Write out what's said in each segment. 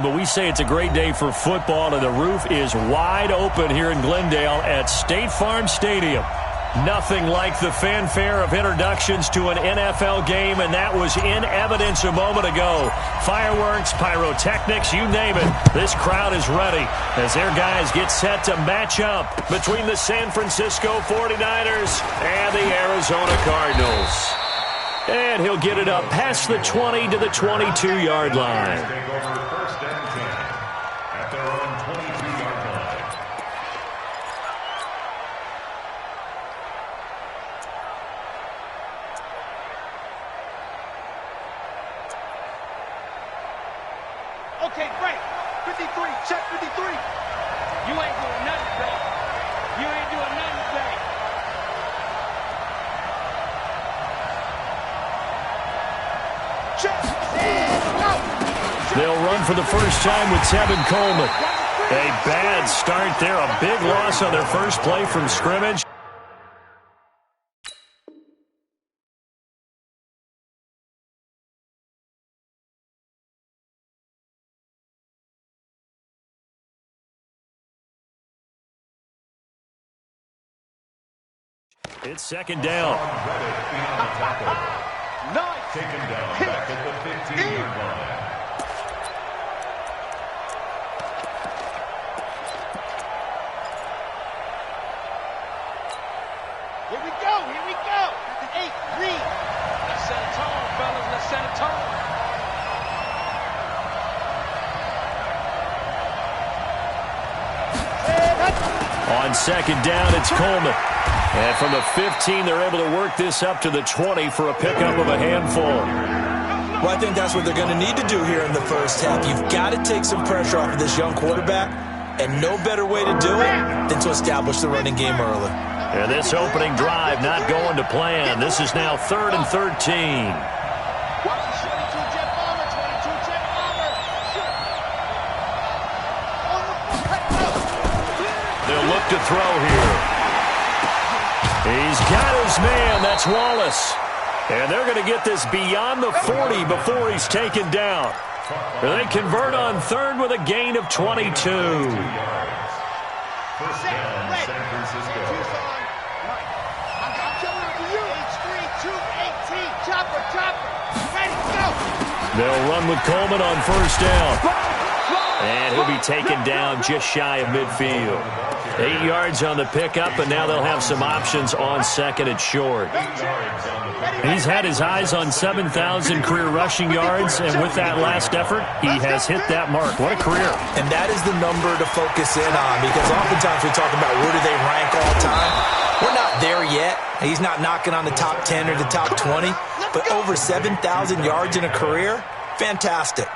But we say it's a great day for football, and the roof is wide open here in Glendale at State Farm Stadium. Nothing like the fanfare of introductions to an NFL game, and that was in evidence a moment ago. Fireworks, pyrotechnics, you name it. This crowd is ready as their guys get set to match up between the San Francisco 49ers and the Arizona Cardinals. And he'll get it up past the 20 to the 22-yard line. Okay, break. 53, check 53. You ain't doing nothing today. You ain't doing nothing today. Check. They'll run for the first time with Tevin Coleman. A bad start there. A big loss on their first play from scrimmage. It's second down. Nice. Taken down back at the 15-yard line. Here we go. Here we go. 8, read. Let's set a tone, fellas. Let's set a tone. On second down, it's Coleman. And from the 15, they're able to work this up to the 20 for a pickup of a handful. Well, I think that's what they're going to need to do here in the first half. You've got to take some pressure off of this young quarterback, and no better way to do it than to establish the running game early. And this opening drive not going to plan. This is now 3rd and 13. They'll look to throw here. He's got his man. That's Wallace. And they're going to get this beyond the 40 before he's taken down. They convert on 3rd with a gain of 22. First down, San Francisco. They'll run with Coleman on first down. And he'll be taken down just shy of midfield. 8 yards on the pickup, and now they'll have some options on second and short. He's had his eyes on 7,000 career rushing yards, and with that last effort, he has hit that mark. What a career. And that is the number to focus in on, because oftentimes we talk about where do they rank all time. We're not there yet. He's not knocking on the top 10 or the top 20, but over 7,000 yards in a career, fantastic.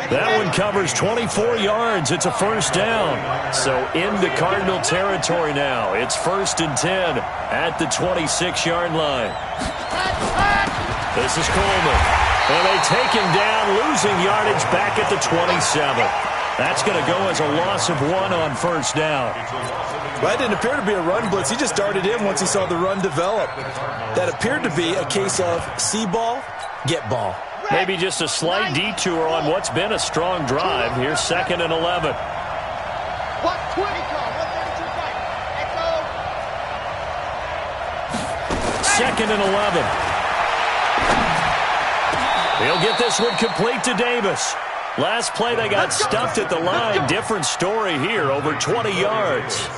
That one covers 24 yards. It's a first down. So into Cardinal territory now. It's 1st and 10 at the 26-yard line. This is Coleman. And they take him down, losing yardage back at the 27. That's going to go as a loss of 1 on first down. Well, it didn't appear to be a run blitz. He just darted in once he saw the run develop. That appeared to be a case of see ball, get ball. Maybe just a slight detour on what's been a strong drive. Here's 2nd and 11. Second and 11. He'll get this one complete to Davis. Last play they got stuffed at the line. Different story here, over 20 yards.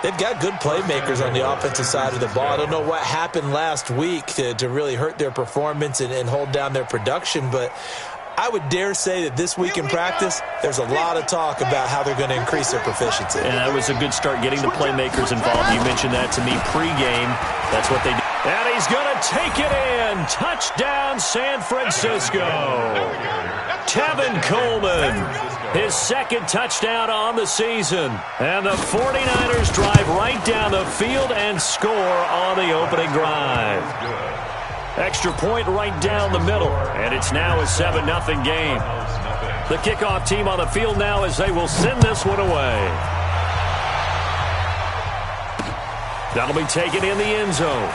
They've got good playmakers on the offensive side of the ball. I don't know what happened last week to really hurt their performance and hold down their production, but I would dare say that this week in practice, there's a lot of talk about how they're going to increase their proficiency. And that was a good start getting the playmakers involved. You mentioned that to me pregame. That's what they did. And he's going to take it in. Touchdown, San Francisco. Tevin Coleman, his 2nd touchdown on the season. And the 49ers drive right down the field and score on the opening drive. Extra point right down the middle, and it's now a 7-0 game. The kickoff team on the field now as they will send this one away. That'll be taken in the end zone.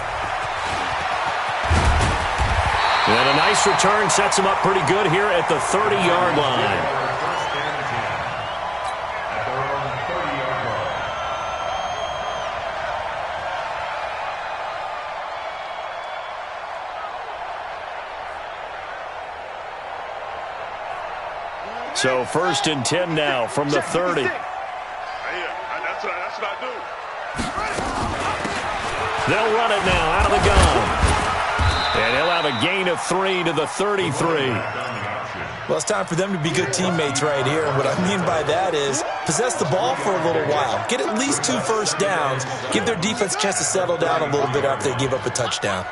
And a nice return sets him up pretty good here at the 30-yard line. So 1st and 10 now from the 30. That's what I do. They'll run it now out of the gun. And he'll have a gain of 3 to the 33. Well, it's time for them to be good teammates right here. And what I mean by that is possess the ball for a little while. Get at least 2 first downs. Give their defense a chance to settle down a little bit after they give up a touchdown.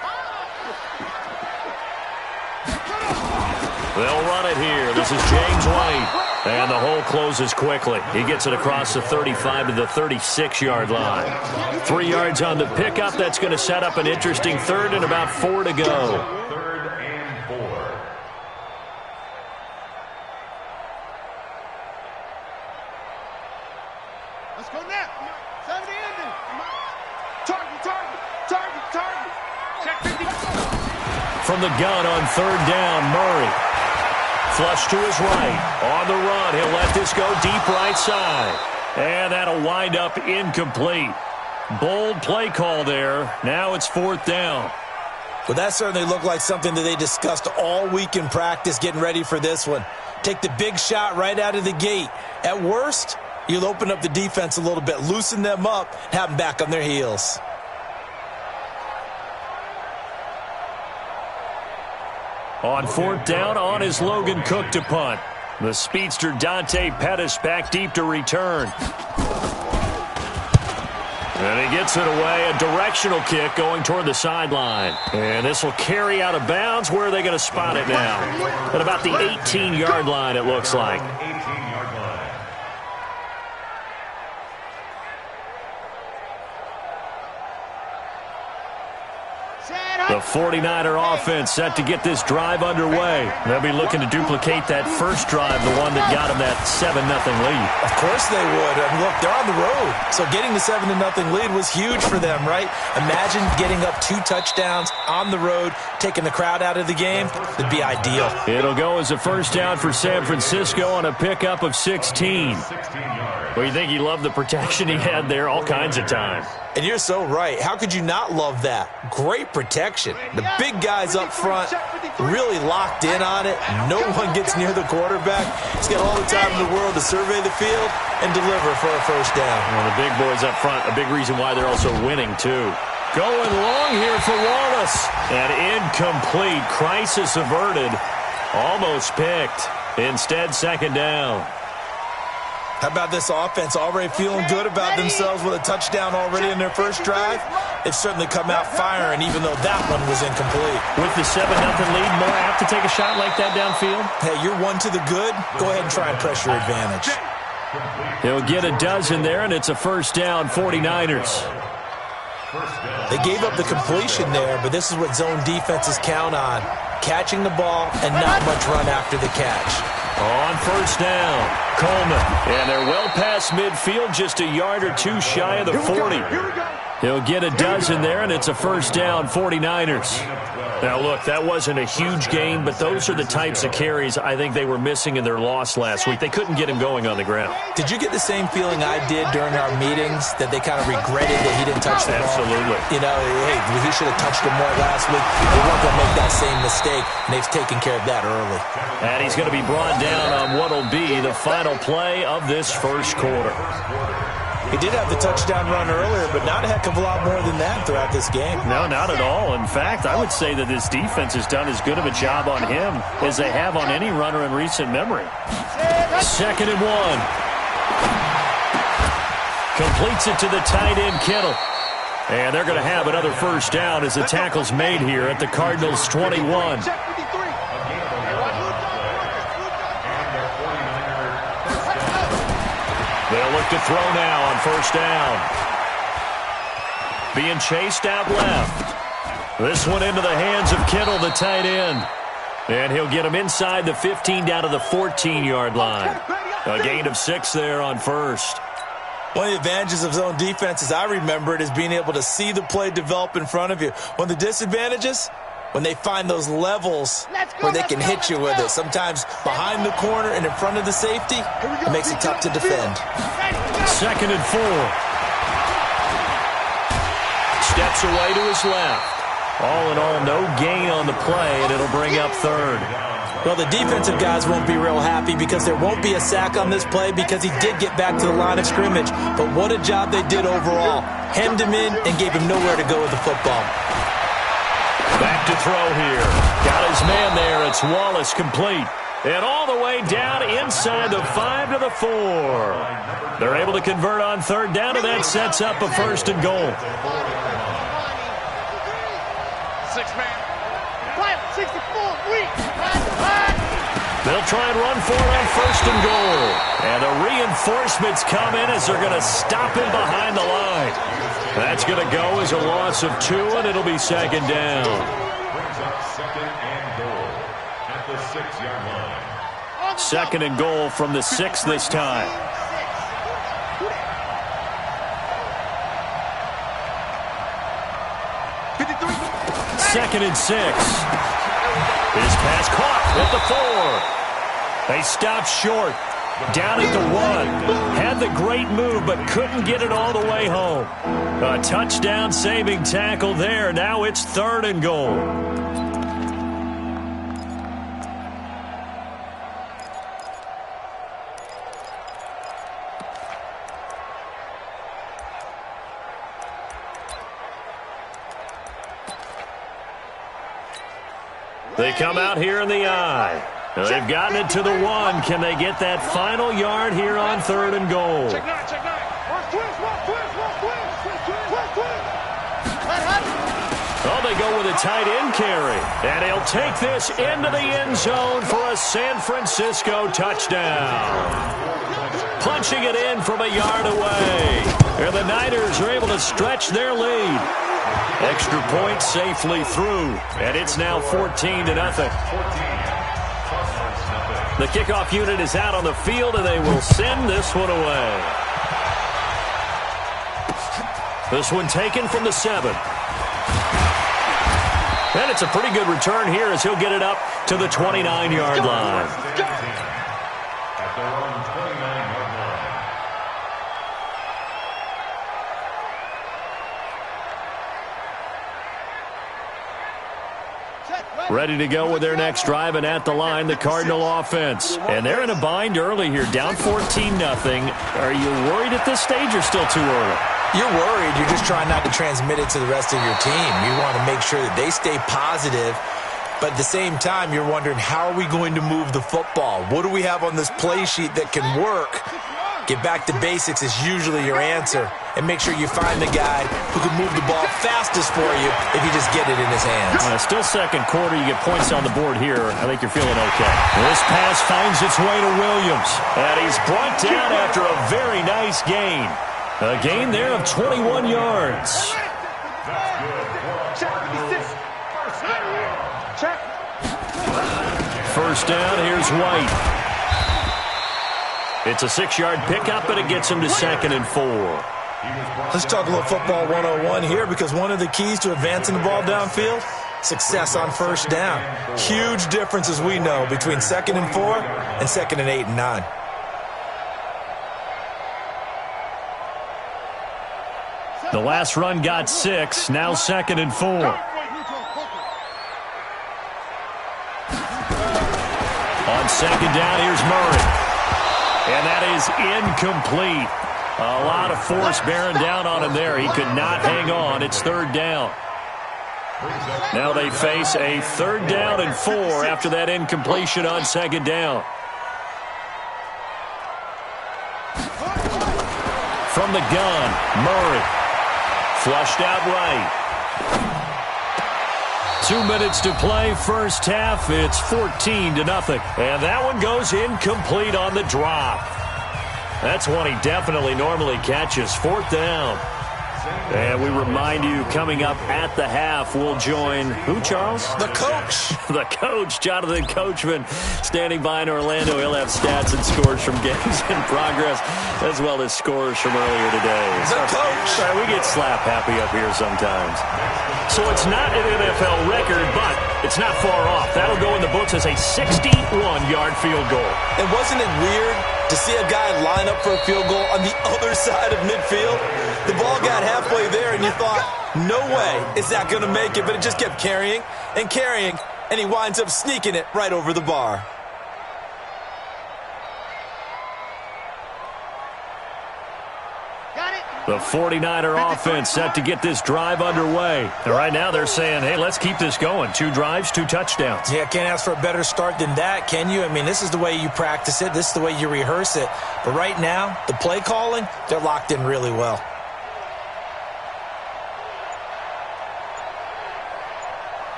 They'll run it here. This is James White. And the hole closes quickly. He gets it across the 35 to the 36-yard line. 3 yards on the pickup. That's going to set up an interesting 3rd and about 4 to go. 3rd and 4. Let's go now. 70 ending. Target. Check 50. From the gun on 3rd down, Murray. Flush to his right. On the run, he'll let this go deep right side. And that'll wind up incomplete. Bold play call there. Now it's 4th down. Well, that certainly looked like something that they discussed all week in practice getting ready for this one. Take the big shot right out of the gate. At worst, you'll open up the defense a little bit, loosen them up, have them back on their heels. On 4th down, on is Logan Cook to punt. The speedster Dante Pettis back deep to return. And he gets it away, a directional kick going toward the sideline. And this will carry out of bounds. Where are they going to spot it now? At about the 18-yard line, it looks like. 18-yard line. The 49er offense set to get this drive underway. They'll be looking to duplicate that first drive, the one that got them that 7-0 lead. Of course they would. I mean, look, they're on the road. So getting the 7-0 lead was huge for them, right? Imagine getting up 2 touchdowns on the road, taking the crowd out of the game. That'd be ideal. It'll go as a first down for San Francisco on a pickup of 16. 16 yards. Well, you think he loved the protection he had there all kinds of time. And you're so right. How could you not love that? Great protection. The big guys up front really locked in on it. No one gets near the quarterback. He's got all the time in the world to survey the field and deliver for a first down. Well, the big boys up front, a big reason why they're also winning, too. Going long here for Wallace. And incomplete. Crisis averted. Almost picked. Instead, 2nd down. How about this offense already feeling good about themselves with a touchdown already in their first drive? They've certainly come out firing, even though that one was incomplete. With the 7-0 lead, more apt to take a shot like that downfield? Hey, you're 1 to the good. Go ahead and try and press your advantage. He'll get a dozen there, and it's a first down, 49ers. They gave up the completion there, but this is what zone defenses count on. Catching the ball and not much run after the catch. On first down, Coleman. And they're well past midfield, just a yard or 2 shy of the 40. He'll get a dozen there, and it's a first down, 49ers. Now, look, that wasn't a huge gain, but those are the types of carries I think they were missing in their loss last week. They couldn't get him going on the ground. Did you get the same feeling I did during our meetings, that they kind of regretted that he didn't touch the ball? Absolutely. You know, hey, he should have touched him more last week. They weren't going to make that same mistake, and they've taken care of that early. And he's going to be brought down on what will be the final play of this first quarter. He did have the touchdown run earlier, but not a heck of a lot more than that throughout this game. No, not at all. In fact, I would say that this defense has done as good of a job on him as they have on any runner in recent memory. 2nd and 1. Completes it to the tight end, Kittle. And they're going to have another first down as the tackle's made here at the Cardinals' 21. They'll look to throw now on first down. Being chased out left. This one into the hands of Kittle, the tight end. And he'll get him inside the 15 down to the 14-yard line. A gain of 6 there on first. One of the advantages of zone defense, as I remember it, is being able to see the play develop in front of you. One of the disadvantages, when they find those levels where they can hit you with it. Sometimes behind the corner and in front of the safety, it makes it tough to defend. 2nd and 4. Steps away to his left. All in all, no gain on the play, and it'll bring up 3rd. Well, the defensive guys won't be real happy because there won't be a sack on this play because he did get back to the line of scrimmage. But what a job they did overall. Hemmed him in and gave him nowhere to go with the football. Back to throw here. Got his man there. It's Wallace complete. And all the way down inside the 5 to the 4. They're able to convert on third down, and that sets up a first and goal. 6-man. 64, weak. They'll try and run for it on first and goal. And the reinforcements come in as they're going to stop him behind the line. That's going to go as a loss of 2, and it'll be second down. Brings up second and goal at the 6-yard line. Second and goal from the 6 this time. Second and 6. His pass caught at the 4. They stopped short. Down at the 1. Had the great move, but couldn't get it all the way home. A touchdown-saving tackle there. Now it's third and goal. They come out here in the eye. They've gotten it to the 1. Can they get that final yard here on third and goal? Check 9, check 9. Oh, they go with a tight end carry. And he'll take this into the end zone for a San Francisco touchdown. Punching it in from a yard away. And the Niners are able to stretch their lead. Extra point safely through. And it's now 14-0. The kickoff unit is out on the field, and they will send this one away. This one taken from the 7. And it's a pretty good return here as he'll get it up to the 29-yard line. At their own 29-yard line. Ready to go with their next drive, and at the line, the Cardinal offense. And they're in a bind early here, down 14-0. Are you worried at this stage or still too early? You're worried. You're just trying not to transmit it to the rest of your team. You want to make sure that they stay positive. But at the same time, you're wondering, how are we going to move the football? What do we have on this play sheet that can work? Get back to basics is usually your answer. And make sure you find the guy who can move the ball fastest for you if you just get it in his hands. Still second quarter. You get points on the board here. I think you're feeling okay. This pass finds its way to Williams. And he's brought down after a very nice gain. A gain there of 21 yards. First down, here's White. It's a 6-yard pickup, and it gets him to second and 4. Let's talk a little football 101 here, because one of the keys to advancing the ball downfield, success on first down. Huge difference, as we know, between second and 4 and second and 8 and 9. The last run got 6, now second and 4. On second down, here's Murray. And that is incomplete. A lot of force bearing down on him there. He could not hang on. It's third down. Now they face a third down and 4 after that incompletion on second down. From the gun, Murray. Flushed out right. 2 minutes to play, first half. It's 14-0. And that one goes incomplete on the drop. That's one he definitely normally catches. Fourth down. And we remind you, coming up at the half, we'll join who, Charles? The coach. The coach, Jonathan Coachman, standing by in Orlando. He'll have stats and scores from games in progress, as well as scores from earlier today. The coach. Sorry, we get slap happy up here sometimes. So it's not an NFL record, but it's not far off. That'll go in the books as a 61-yard field goal. And wasn't it weird to see a guy line up for a field goal on the other side of midfield? The ball got halfway there, and you thought, no way is that going to make it, but it just kept carrying and carrying, and he winds up sneaking it right over the bar. The 49er offense set to get this drive underway. And right now they're saying, hey, let's keep this going. 2 drives, 2 touchdowns. Yeah, can't ask for a better start than that, can you? I mean, this is the way you practice it. This is the way you rehearse it. But right now, the play calling, they're locked in really well.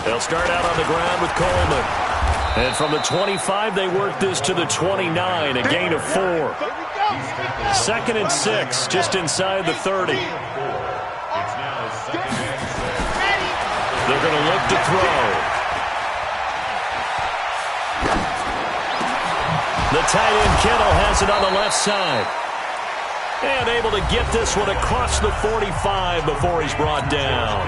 They'll start out on the ground with Coleman. And from the 25, they work this to the 29, a gain of 4. 2nd and 6, just inside the 30. They're going to look to throw. The tight end Kittle has it on the left side. And able to get this one across the 45 before he's brought down.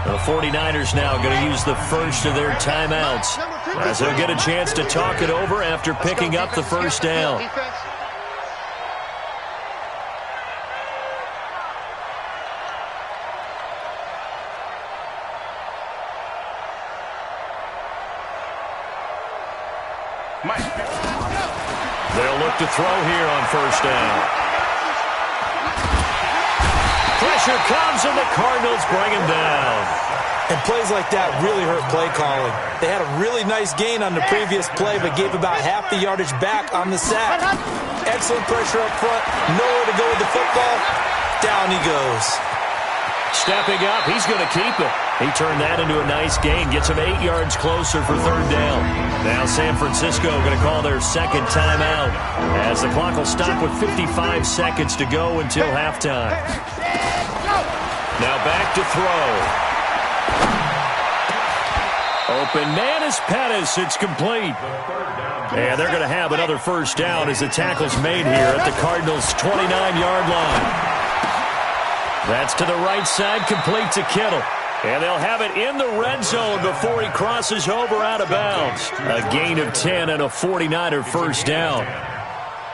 The 49ers now going to use the first of their timeouts as they'll get a chance to talk it over after picking up the first down. They'll look to throw here on first down. Pressure comes and the Cardinals bring him down. And plays like that really hurt play calling. They had a really nice gain on the previous play, but gave about half the yardage back on the sack. Excellent pressure up front. Nowhere to go with the football. Down he goes. Stepping up, he's going to keep it. He turned that into a nice gain. Gets him 8 yards closer for third down. Now San Francisco going to call their second timeout as the clock will stop with 55 seconds to go until halftime. Now back to throw. Open man is Pettis. It's complete. And they're going to have another first down as the tackle's made here at the Cardinals' 29-yard line. That's to the right side, complete to Kittle. And they'll have it in the red zone before he crosses over out of bounds. A gain of 10 and a 49er first down.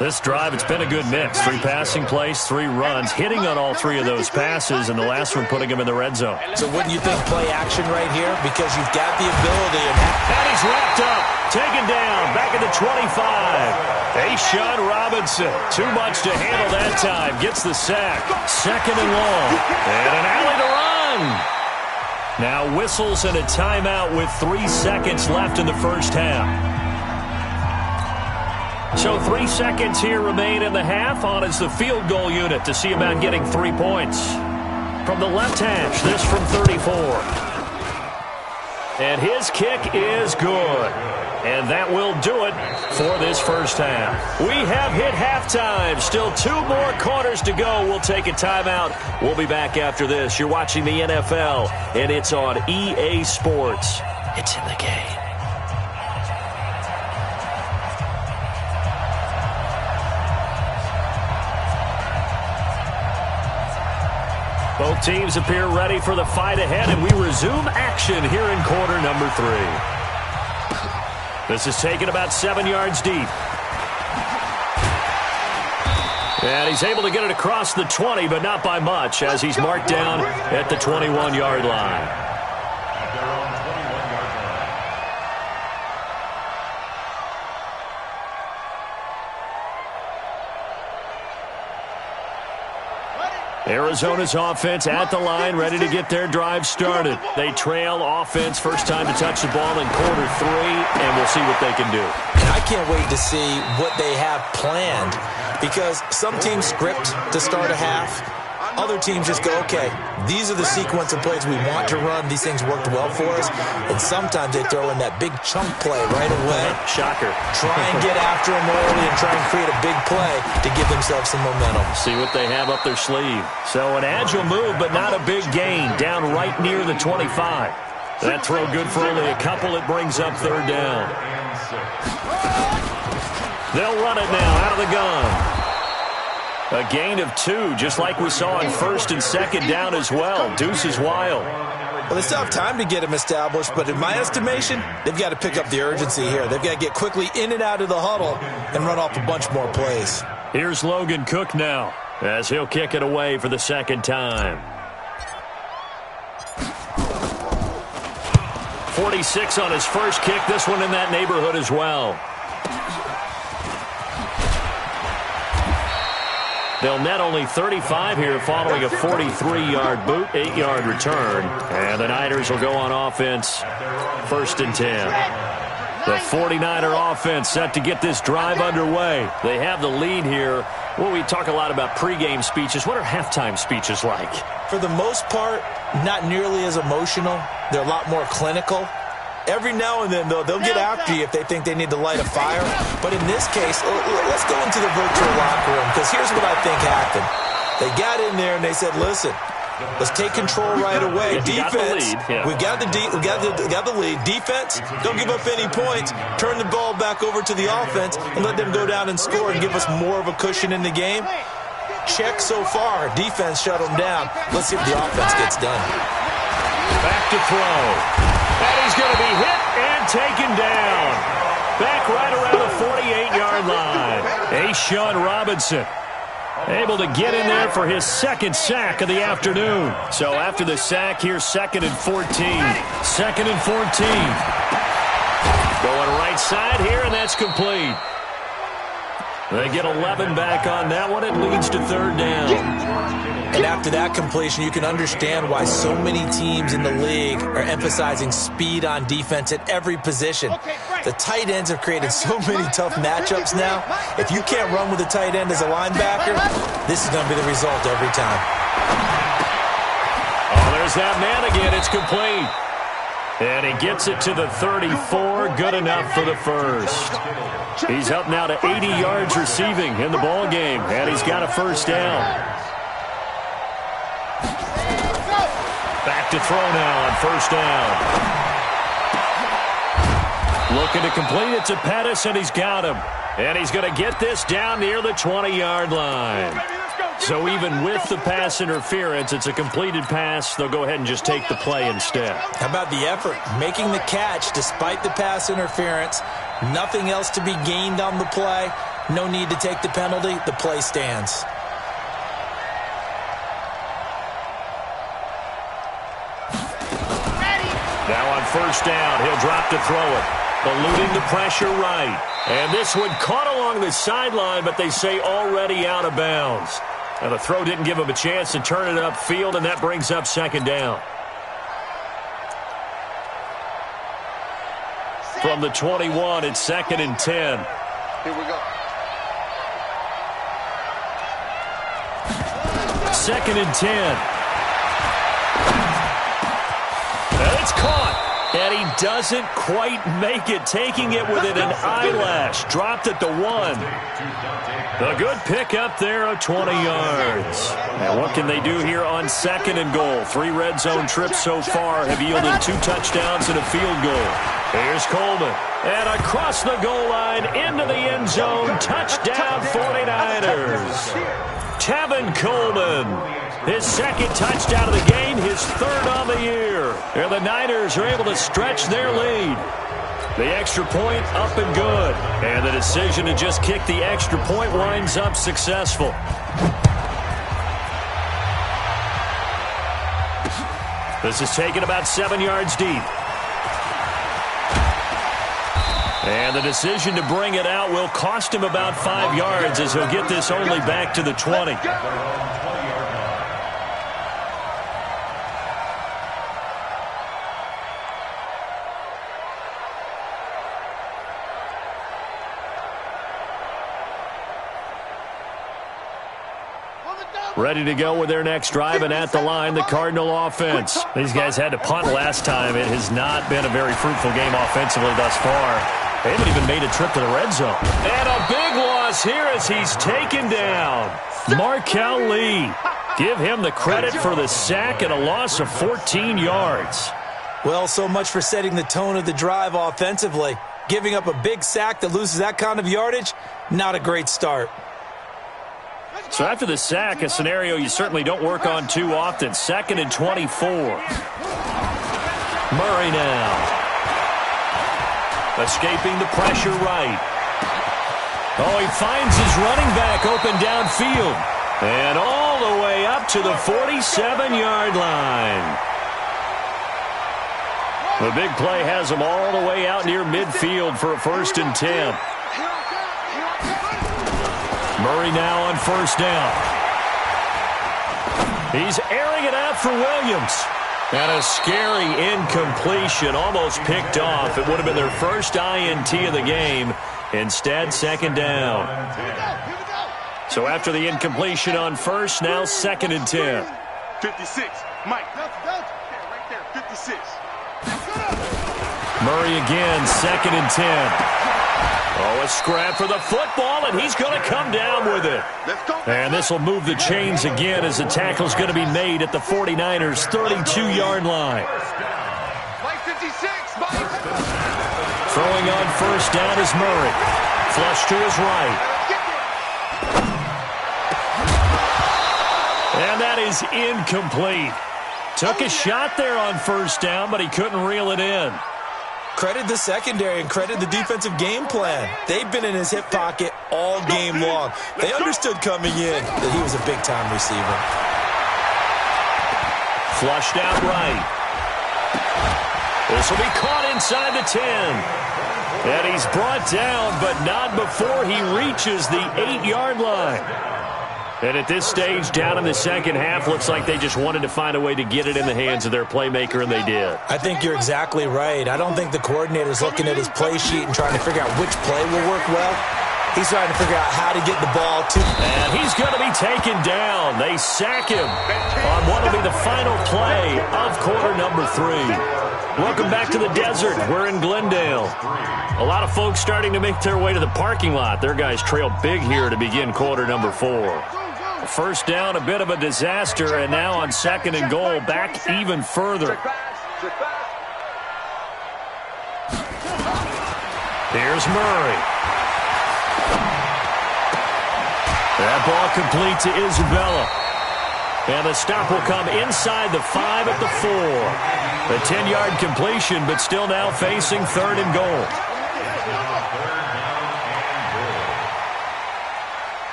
This drive, it's been a good mix. 3 passing plays, 3 runs, hitting on all 3 of those passes, and the last one putting him in the red zone. So wouldn't you think play action right here? Because you've got the ability. And he's wrapped up, taken down, back at the 25. Sean Robinson, too much to handle that time, gets the sack. 2nd and long, and an alley to run. Now whistles and a timeout with 3 seconds left in the first half. So 3 seconds here remain in the half. On is the field goal unit to see about getting 3 points. From the left hash, this from 34. And his kick is good. And that will do it for this first half. We have hit halftime. Still 2 more quarters to go. We'll take a timeout. We'll be back after this. You're watching the NFL, and it's on EA Sports. It's in the game. Both teams appear ready for the fight ahead, and we resume action here in quarter number 3. This is taken about 7 yards deep. And he's able to get it across the 20, but not by much, as he's marked down at the 21-yard line. Arizona's offense at the line, ready to get their drive started. They trail offense, first time to touch the ball in quarter 3, and we'll see what they can do. And I can't wait to see what they have planned, because some teams script to start a half. Other teams just go, okay, these are the sequence of plays we want to run. These things worked well for us. And sometimes they throw in that big chunk play right away. Shocker. Try and get after them early and try and create a big play to give themselves some momentum. See what they have up their sleeve. So an agile move, but not a big gain. Down right near the 25. That throw good for only a couple. It brings up third down. They'll run it now out of the gun. A gain of 2, just like we saw in first and second down as well. Deuce is wild. Well, they still have time to get him established, but in my estimation, they've got to pick up the urgency here. They've got to get quickly in and out of the huddle and run off a bunch more plays. Here's Logan Cook now, as he'll kick it away for the second time. 46 on his first kick. This one in that neighborhood as well. They'll net only 35 here following a 43-yard boot, 8-yard return. And the Niners will go on offense, 1st and 10. The 49er offense set to get this drive underway. They have the lead here. Well, we talk a lot about pregame speeches. What are halftime speeches like? For the most part, not nearly as emotional. They're a lot more clinical. Every now and then, though, they'll get after you if they think they need to light a fire. But in this case, let's go into the virtual locker room, because here's what I think happened. They got in there and they said, listen, let's take control right away. Defense, we got the lead. Defense, don't give up any points. Turn the ball back over to the offense and let them go down and score and give us more of a cushion in the game. Check so far. Defense shut them down. Let's see if the offense gets done. Back to throw. And he's going to be hit and taken down. Back right around the 48-yard line. A'Shawn Robinson able to get in there for his second sack of the afternoon. So after the sack, here's 2nd and 14. 2nd and 14. Going right side here, and that's complete. They get 11 back on that one. It leads to 3rd down. And after that completion, you can understand why so many teams in the league are emphasizing speed on defense at every position. The tight ends have created so many tough matchups now. If you can't run with a tight end as a linebacker, this is going to be the result every time. Oh, there's that man again. It's complete. And he gets it to the 34. Good enough for the first. He's up now to 80 yards receiving in the ball game, and he's got a 1st down. Back to throw now on 1st down. Looking to complete it to Pettis, and he's got him. And he's going to get this down near the 20-yard line. So even with the pass interference, it's a completed pass. They'll go ahead and just take the play instead. How about the effort? Making the catch despite the pass interference. Nothing else to be gained on the play. No need to take the penalty. The play stands. Now on 1st down, he'll drop to throw it. Eluding the pressure right. And this one caught along the sideline, but they say already out of bounds. Now the throw didn't give him a chance to turn it upfield, and that brings up 2nd down. From the 21, it's 2nd and 10. Here we go. 2nd and 10. And it's caught. And he doesn't quite make it, taking it within an eyelash. Dropped at the 1. A good pick up there of 20 yards. And what can they do here on 2nd and goal? 3 red zone trips so far have yielded 2 touchdowns and a field goal. Here's Coleman. And across the goal line into the end zone. Touchdown 49ers. Tevin Coleman. His 2nd touchdown of the game, his 3rd on the year. And the Niners are able to stretch their lead. The extra point up and good. And the decision to just kick the extra point winds up successful. This is taken about 7 yards deep. And the decision to bring it out will cost him about 5 yards, as he'll get this only back to the 20. Ready to go with their next drive, and at the line, the Cardinal offense. These guys had to punt last time. It has not been a very fruitful game offensively thus far. They haven't even made a trip to the red zone. And a big loss here as he's taken down. Markel Lee. Give him the credit for the sack and a loss of 14 yards. Well, so much for setting the tone of the drive offensively. Giving up a big sack that loses that kind of yardage, not a great start. So after the sack, a scenario you certainly don't work on too often. 2nd and 24. Murray now. Escaping the pressure right. Oh, he finds his running back open downfield. And all the way up to the 47-yard line. The big play has him all the way out near midfield for a 1st and 10. Murray now on 1st down. He's airing it out for Williams. And a scary incompletion, almost picked off. It would have been their first INT of the game. Instead, 2nd down. So after the incompletion on 1st, now 2nd and 10. 56. Mike. Right there. 56. Murray again, 2nd and 10. Oh, a scrap for the football, and he's going to come down with it. And this will move the chains again as the tackle's going to be made at the 49ers' 32-yard line. Mike 56, Mike. Throwing on 1st down is Murray. Flush to his right. And that is incomplete. Took a shot there on 1st down, but he couldn't reel it in. Credit the secondary and credit the defensive game plan. They've been in his hip pocket all game long. They understood coming in that he was a big-time receiver. Flushed out right. This will be caught inside the 10. And he's brought down, but not before he reaches the 8-yard line. And at this stage, down in the second half, looks like they just wanted to find a way to get it in the hands of their playmaker, and they did. I think you're exactly right. I don't think the coordinator's looking at his play sheet and trying to figure out which play will work well. He's trying to figure out how to get the ball to. And he's going to be taken down. They sack him on what will be the final play of quarter number 3. Welcome back to the desert. We're in Glendale. A lot of folks starting to make their way to the parking lot. Their guys trail big here to begin quarter number 4. 1st down, a bit of a disaster, and now on 2nd and goal, back even further. Here's Murray. That ball complete to Isabella. And the stop will come inside the 5 at the 4. A 10-yard completion, but still now facing 3rd and goal.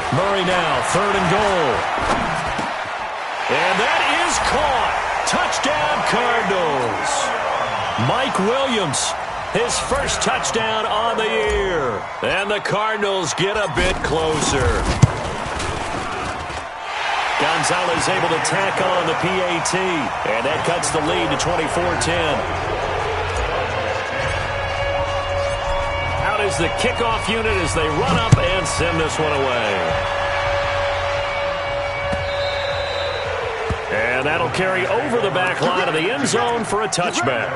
Murray now, 3rd and goal. And that is caught. Touchdown, Cardinals. Mike Williams, his first touchdown on the year. And the Cardinals get a bit closer. Gonzalez able to tack on the PAT. And that cuts the lead to 24-10. Is the kickoff unit as they run up and send this one away. And that'll carry over the back line of the end zone for a touchback.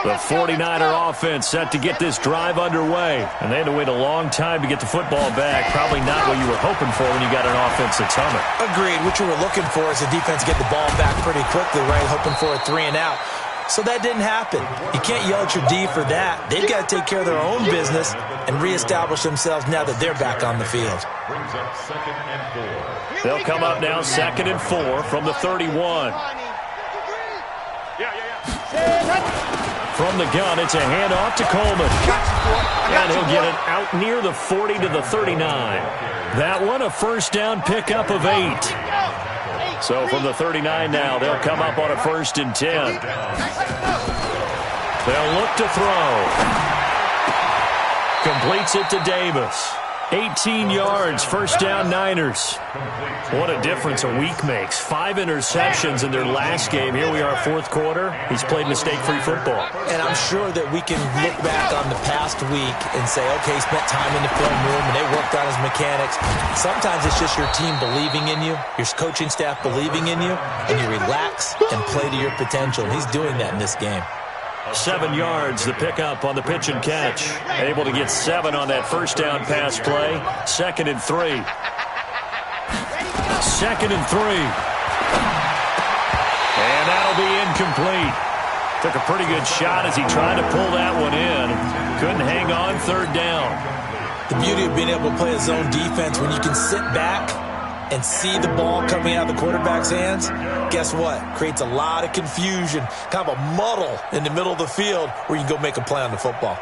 The 49er offense set to get this drive underway. And they had to wait a long time to get the football back. Probably not what you were hoping for when you got an offense that's humming. Agreed. What you were looking for is the defense get the ball back pretty quickly, right? Hoping for a 3 and out. So that didn't happen. You can't yell at your D for that. They've got to take care of their own business and reestablish themselves now that they're back on the field. They'll come up now 2nd and 4 from the 31. From the gun, it's a handoff to Coleman. And he'll get it out near the 40 to the 39. That one, a 1st down pickup of 8. So from the 39 now, they'll come up on a 1st and 10. They'll look to throw. Completes it to Davis. 18 yards, 1st down Niners. What a difference a week makes. 5 interceptions in their last game. Here we are, 4th quarter. He's played mistake-free football. And I'm sure that we can look back on the past week and say, okay, he spent time in the film room and they worked on his mechanics. Sometimes it's just your team believing in you, your coaching staff believing in you, and you relax and play to your potential. And he's doing that in this game. 7 yards, the pickup on the pitch and catch. Able to get 7 on that 1st down pass play. 2nd and 3. 2nd and 3. And that'll be incomplete. Took a pretty good shot as he tried to pull that one in. Couldn't hang on, 3rd down. The beauty of being able to play a zone defense when you can sit back and see the ball coming out of the quarterback's hands, guess what? Creates a lot of confusion, kind of a muddle in the middle of the field where you can go make a play on the football.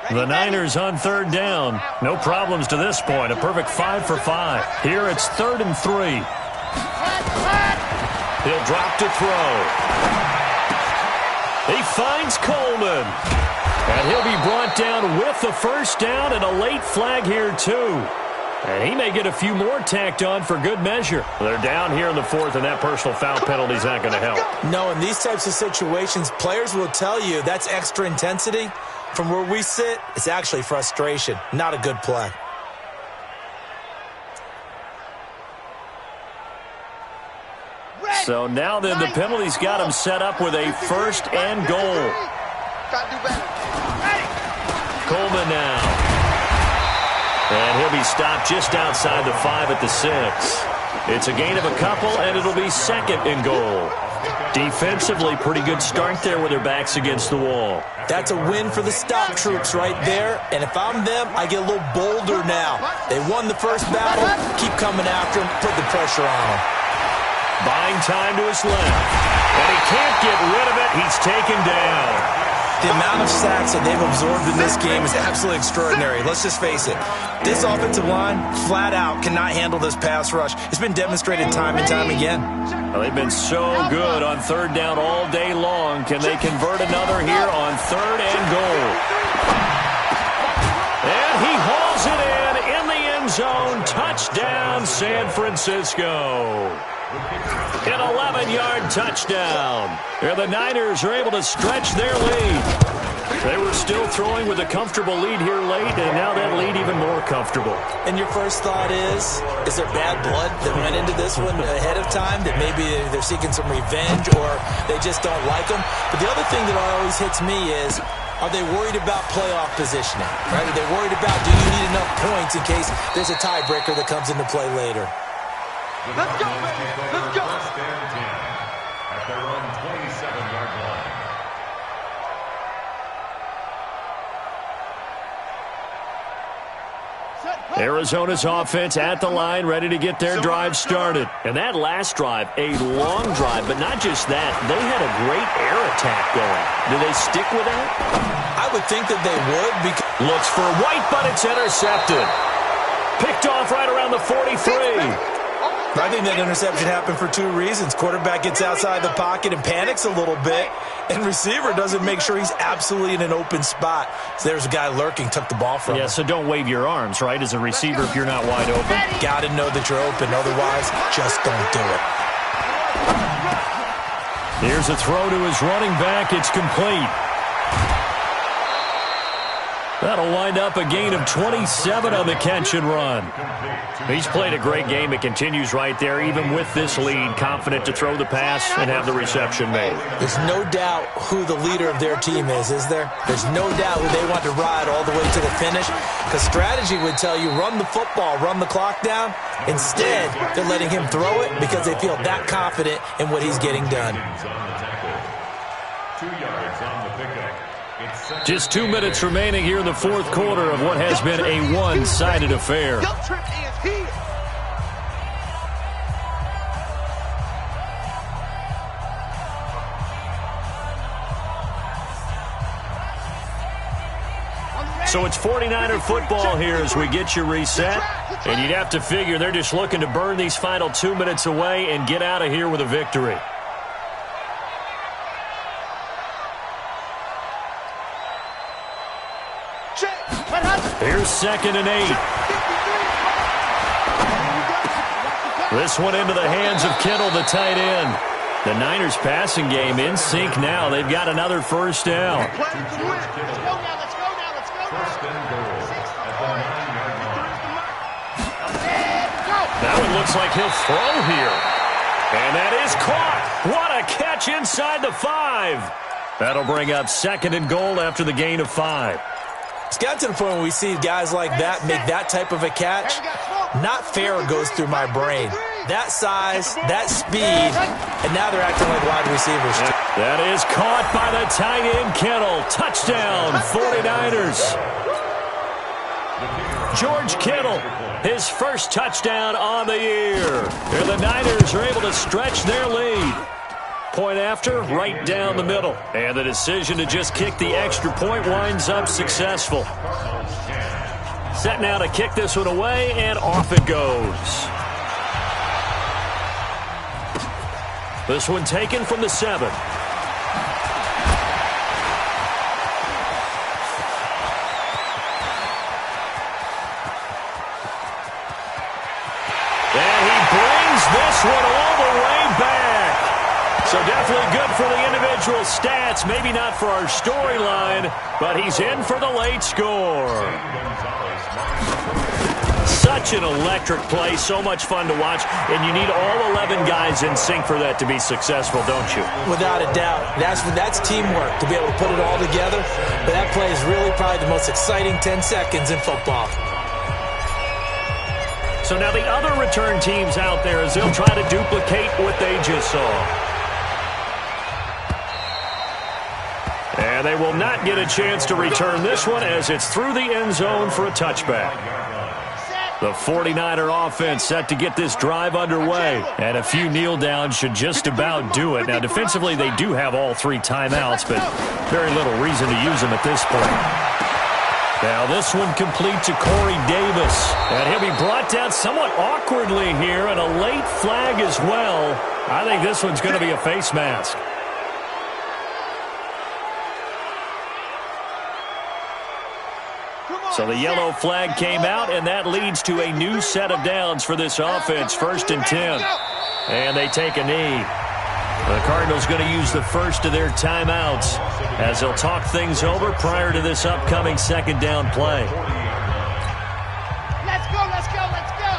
The Niners on third down. No problems to this point. A perfect 5 for 5. Here it's 3rd and 3. He'll drop to throw. He finds Coleman. And he'll be brought down with the first down and a late flag here too. And he may get a few more tacked on for good measure. They're down here in the 4th, and that personal foul penalty is not going to help. No, in these types of situations, players will tell you that's extra intensity. From where we sit, it's actually frustration. Not a good play. So now then, the penalty's got him set up with a 1st and goal. Coleman now. And he'll be stopped just outside the 5 at the 6. It's a gain of a couple, and it'll be 2nd and goal. Defensively, pretty good start there with their backs against the wall. That's a win for the stop troops right there. And if I'm them, I get a little bolder now. They won the first battle. Keep coming after them. Put the pressure on them. Buying time to his left. And he can't get rid of it. He's taken down. The amount of sacks that they've absorbed in this game is absolutely extraordinary. Let's just face it. This offensive line, flat out, cannot handle this pass rush. It's been demonstrated time and time again. Well, they've been so good on 3rd down all day long. Can they convert another here on 3rd and goal? And he hauls it in the end zone. Touchdown, San Francisco. An 11-yard touchdown. And the Niners are able to stretch their lead. They were still throwing with a comfortable lead here late, and now that lead even more comfortable. And your first thought is there bad blood that went into this one ahead of time, that maybe they're seeking some revenge or they just don't like them? But the other thing that always hits me is, are they worried about playoff positioning? Right? Are they worried about, do you need enough points in case there's a tiebreaker that comes into play later? Let's go, baby. Let's go. 1st and 10 at their own 27-yard line. Arizona's offense at the line, ready to get their drive started. And that last drive, a long drive, but not just that. They had a great air attack going. Do they stick with that? I would think that they would. Because looks for White, but it's intercepted. Picked off right around the 43. I think that interception happened for 2 reasons. Quarterback gets outside the pocket and panics a little bit, and receiver doesn't make sure he's absolutely in an open spot. So there's a guy lurking, took the ball from him. Yeah, so don't wave your arms, right, as a receiver if you're not wide open. Got to know that you're open. Otherwise, just don't do it. Here's a throw to his running back. It's complete. That'll wind up a gain of 27 on the catch and run. He's played a great game. It continues right there, even with this lead, confident to throw the pass and have the reception made. There's no doubt who the leader of their team is there? There's no doubt who they want to ride all the way to the finish, because strategy would tell you run the football, run the clock down. Instead, they're letting him throw it because they feel that confident in what he's getting done. 2 yards on the pickup. Just 2 minutes remaining here in the 4th quarter of what has been a one-sided affair. So it's 49er football here as we get you reset. And you'd have to figure they're just looking to burn these final 2 minutes away and get out of here with a victory. Here's 2nd and 8. This one into the hands of Kittle, the tight end. The Niners passing game in sync now. They've got another first down. Let's go now. First and goal at the 9-yard line. That one looks like he'll throw here. And that is caught. What a catch inside the 5. That'll bring up 2nd and goal after the gain of 5. It's got to the point where we see guys like that make that type of a catch. Not fair goes through my brain. That size, that speed, and now they're acting like wide receivers. That is caught by the tight end Kittle. Touchdown, 49ers. George Kittle, his first touchdown on the year. And the Niners are able to stretch their lead. point after, right down the middle. And the decision to just kick the extra point winds up successful. Set now to kick this one away, and off it goes. This one taken from the 7. This one all the way back. So definitely good for the individual stats. Maybe not for our storyline, but he's in for the late score. Such an electric play, so much fun to watch, and you need all 11 guys in sync for that to be successful, don't you? Without a doubt. That's teamwork, to be able to put it all together. But that play is really probably the most exciting 10 seconds in football. So now the other return teams out there as they'll try to duplicate what they just saw. And they will not get a chance to return this one as it's through the end zone for a touchback. The 49er offense set to get this drive underway. And a few kneel downs should just about do it. Now defensively they do have all 3 timeouts, but very little reason to use them at this point. Now this one complete to Corey Davis. And he'll be brought down somewhat awkwardly here, and a late flag as well. I think this one's going to be a face mask. So the yellow flag came out, and that leads to a new set of downs for this offense. 1st and 10. And they take a knee. The Cardinals going to use the first of their timeouts as they'll talk things over prior to this upcoming 2nd down play. Let's go, let's go, let's go.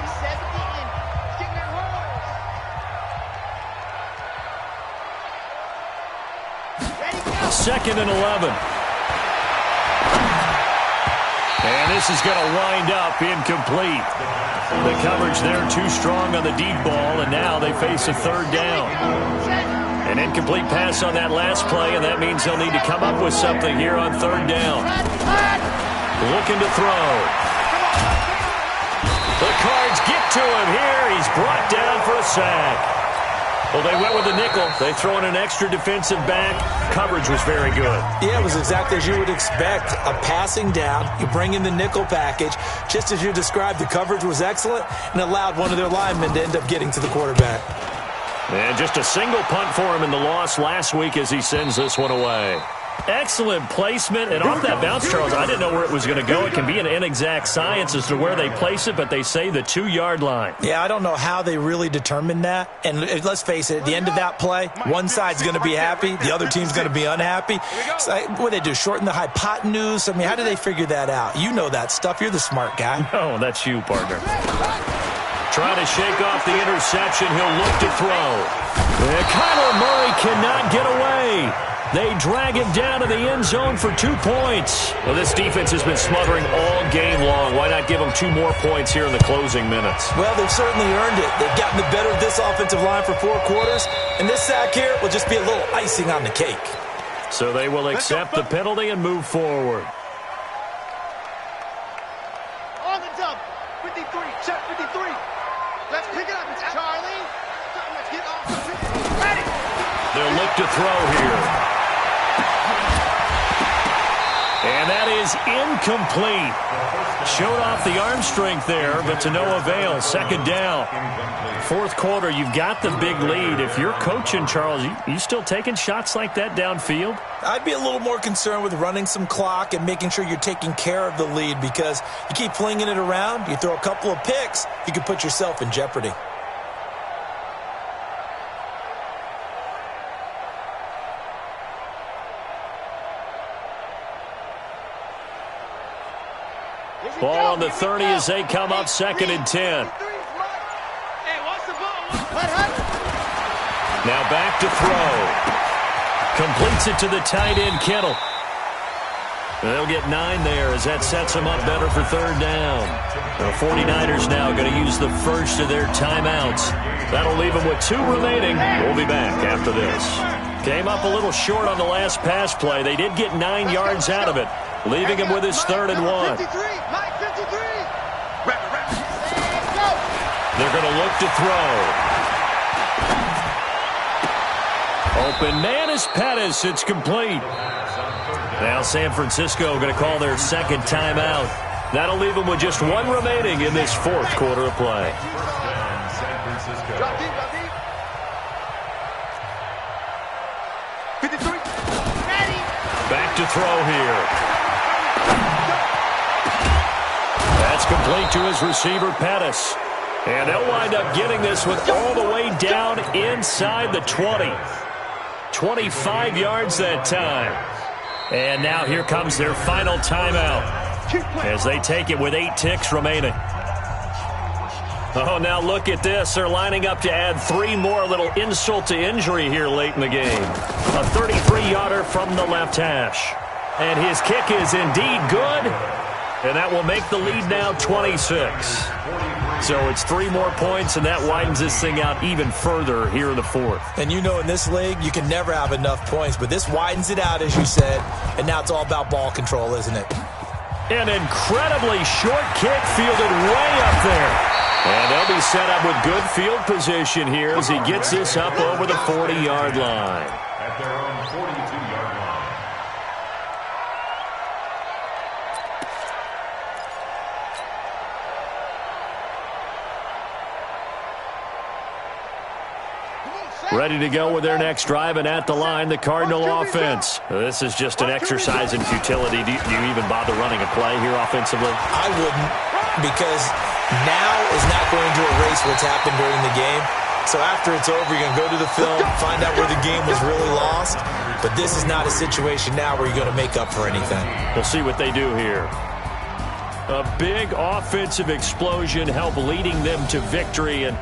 He says it again. Getting that hole. Ready, go. 2nd and 11. And this is going to wind up incomplete. The coverage there too strong on the deep ball, and now they face a 3rd down. An incomplete pass on that last play, and that means they'll need to come up with something here on 3rd down. Looking to throw. The Cards get to him here. He's brought down for a sack. Well, they went with the nickel. They throw in an extra defensive back. Coverage was very good. Yeah, it was exactly as you would expect. A passing down. You bring in the nickel package. Just as you described, the coverage was excellent and allowed one of their linemen to end up getting to the quarterback. And just a single punt for him in the loss last week as he sends this one away. Excellent placement, and off that bounce, Charles, I didn't know where it was going to go. It can be an inexact science as to where they place it, but they say the 2-yard line. Yeah, I don't know how they really determined that. And let's face it, at the end of that play, one side's going to be happy, the other team's going to be unhappy. So, what do they do, shorten the hypotenuse? I mean, how do they figure that out? You know that stuff. You're the smart guy. No, that's you, partner. Trying to shake off the interception. He'll look to throw. And Kyler Murray cannot get away. They drag him down to the end zone for 2 points. Well, this defense has been smothering all game long. Why not give them 2 more points here in the closing minutes? Well, they've certainly earned it. They've gotten the better of this offensive line for 4 quarters, and this sack here will just be a little icing on the cake. So they will accept the penalty and move forward. On the jump. 53, check 53. Let's pick it up, Charlie. Let's get off the field. Ready. They'll look to throw here. And that is incomplete. Showed off the arm strength there, but to no avail. 2nd down. 4th quarter, you've got the big lead. If you're coaching, Charles, you still taking shots like that downfield? I'd be a little more concerned with running some clock and making sure you're taking care of the lead, because you keep flinging it around, you throw a couple of picks, you could put yourself in jeopardy. Ball on the 30 as they come up 2nd and 10. Now back to throw. Completes it to the tight end, Kittle. They'll get 9 there as that sets them up better for 3rd down. The 49ers now going to use the first of their timeouts. That'll leave them with 2 remaining. We'll be back after this. Came up a little short on the last pass play. They did get 9 yards out of it, leaving him with his 3rd and 1. They're going to look to throw. Open man is Pettis. It's complete. Now San Francisco going to call their second timeout. That'll leave them with just one remaining in this fourth quarter of play. Back to throw here. That's complete to his receiver, Pettis. And they'll wind up getting this with all the way down inside the 20. 25 yards that time. And now here comes their final timeout as they take it with 8 ticks remaining. Oh, now look at this. They're lining up to add 3 more, little insult to injury here late in the game. A 33-yarder from the left hash. And his kick is indeed good. And that will make the lead now 26. So it's 3 more points, and that widens this thing out even further here in the fourth. And you know in this league, you can never have enough points, but this widens it out, as you said, and now it's all about ball control, isn't it? An incredibly short kick fielded way up there. And they'll be set up with good field position here as he gets this up over the 40-yard line. At their own 42-yard line. Ready to go with their next drive, and at the line, the Cardinal offense. This is just an exercise in futility. Do you even bother running a play here offensively? I wouldn't, because now is not going to erase what's happened during the game. So after it's over, you're going to go to the film, find out where the game was really lost. But this is not a situation now where you're going to make up for anything. We'll see what they do here. A big offensive explosion helped leading them to victory. And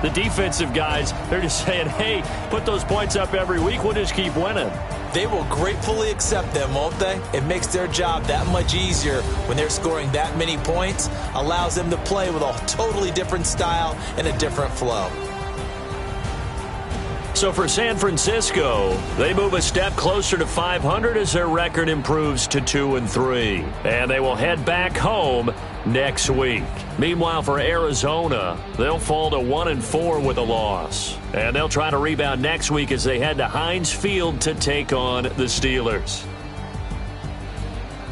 the defensive guys, they're just saying, hey, put those points up every week. We'll just keep winning. They will gratefully accept them, won't they? It makes their job that much easier when they're scoring that many points. Allows them to play with a totally different style and a different flow. So for San Francisco, they move a step closer to 500 as their record improves to 2-3. And they will head back home next week. Meanwhile, for Arizona, they'll fall to 1-4 with a loss. And they'll try to rebound next week as they head to Heinz Field to take on the Steelers.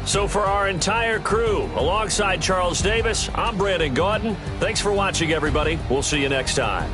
So for our entire crew, alongside Charles Davis, I'm Brandon Gaudin. Thanks for watching, everybody. We'll see you next time.